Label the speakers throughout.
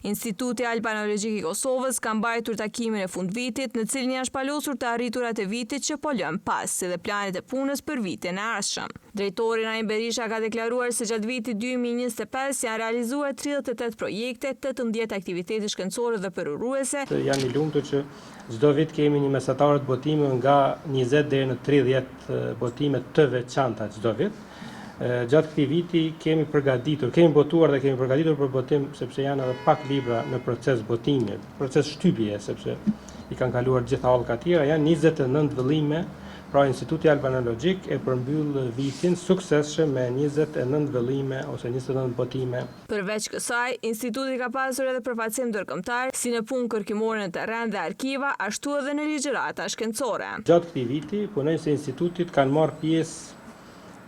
Speaker 1: Instituti Albanologjik i Kosovës ka mbajtur takimin e fundvitit, në cilin janë shpalosur të arriturat e vitit që po lëm pas, si dhe planet e punës për vitin e ardhshëm. Drejtori Naim Berisha ka deklaruar se gjatë vitit 2025 janë realizuar 38 projekte, 18 aktivitete shkencore dhe përuruese.
Speaker 2: Janë i lumtur që çdo vit kemi një mesatar të botimeve nga 20 deri në 30 botime të veçanta çdo vit. Gjatë këtij viti kemi botuar dhe kemi përgatitur për botim, sepse janë edhe pak libra në proces botimi, proces shtypje, sepse i kanë kaluar gjitha hallka tjera, janë 29 vëllime. Pra Instituti Albanologjik e përmbyll vitin suksesshëm me 29 vëllime ose 29 botime.
Speaker 1: Përveç kësaj, instituti ka pasur edhe përfaqësim ndërkombëtar, si në punë kërkimore në terren dhe arkiva, ashtu edhe në ligjërata shkencore.
Speaker 2: Gjatë këtij viti, punonjësit e institutit kanë marrë pjesë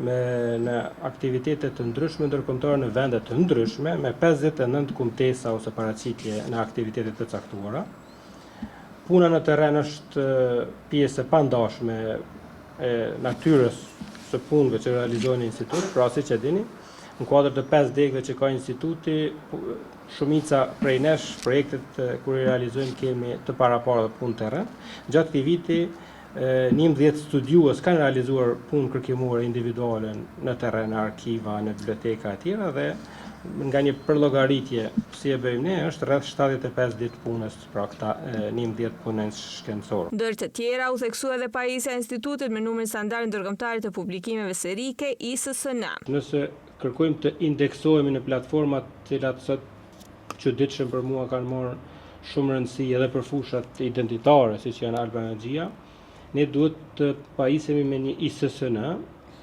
Speaker 2: në aktivitete të ndryshme ndërkombëtare në vende të ndryshme, me 59 kumtesa ose paraqitje në aktivitete të caktuara. Puna në terren është pjesë e pandashme e natyrës së punëve që realizojnë institut, pra siç e dini, në kuadër të 5 degëve që ka instituti, shumica prej nesh projektet kur i realizojnë kemi të parapara punë terren. Gjatë këtij viti 11 studiues kanë realizuar punë kërkimore individuale në terren, në arkiva, në biblioteka e tjera dhe nga një përllogaritje si e bëjmë ne është rreth 75 ditë punës pra këta 11 punës shkencore.
Speaker 1: Ndër të tjera u theksua edhe pajisja e institutit me numrin standard ndërkombëtar të publikimeve serike ISSN.
Speaker 2: Nëse kërkojmë të indeksohemi në platformat të cilat sot çuditshëm për mua kanë marrë shumë rëndësi edhe për fushat identitare siç janë albanologjia, ne duhet të pajisemi me një ISSN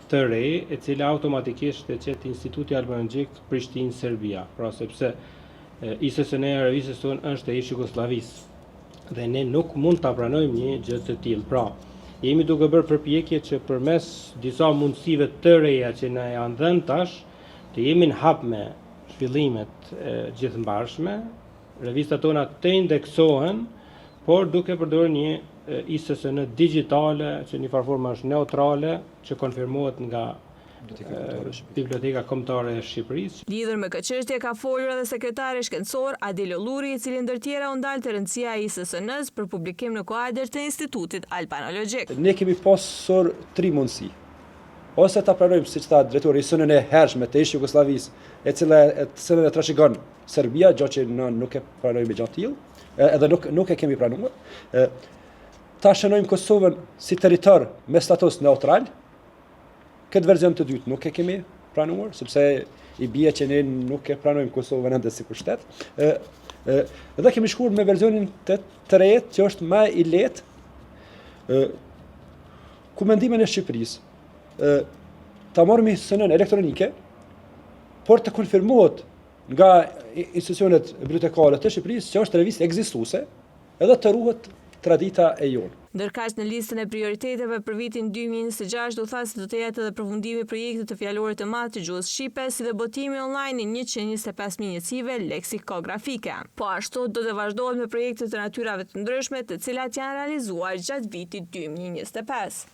Speaker 2: të re, e cila automatikisht e qet Instituti Albanologjik Prishtinë, Serbia, pra sepse ISSN-ja e revistës tonë është e ish Jugosllavisë dhe ne nuk mund ta pranojmë një gjë të tillë. Pra, jemi duke bërë përpjekje që përmes disa mundësive të reja që na janë dhënë tash, të jemi në hap me zhvillimet gjithëmbarshme, revistat tona të indeksohen, por duke përdorur një ISSN digjitale, që një farforma është neutrale, që konfirmohet nga Biblioteka Kombëtare e Shqipërisë.
Speaker 1: Lidhur me këtë çështje ka folur edhe sekretari shkencor Adil Olluri, i cili ndër tjera u ndal të rëndësia e ISSN-s për publikim në kuadër të Institutit Albanologjik.
Speaker 3: Ne kemi pasur 3 mundësi. Ose ta pranojmë, siç tha drejtori, ISSN-n e hershme të ish Jugosllavisë, e cilën e trashëgon Serbia, gjë që ne nuk e pranojmë gjatë tillë, edhe nuk e kemi pranuar. Ta shënojmë Kosovën si territor me status neutral. Këtë verzion të dytë nuk e kemi pranuar, sepse i bie që ne nuk e pranojmë Kosovën ende si pushtet. Dhe kemi shkuar me verzionin të tretë, që është më i lehtë, ku mendimin e Shqipërisë ta marrim ISSN-n elektronike, por të konfirmohet nga institucionet bibliotekare të Shqipërisë që është revistë ekzistuese, edhe të ruhet tradita e jonë.
Speaker 1: Ndërkaq në listën e prioriteteve për vitin 2026 u tha se do të jetë edhe përfundimi i projektit të fjalorit të madh të gjuhës shqipe, si dhe botimi online i 125.000 njësive leksikografike. Po ashtu do të vazhdohet me projekte të natyrave të ndryshme, të cilat janë realizuar gjatë vitit 2025.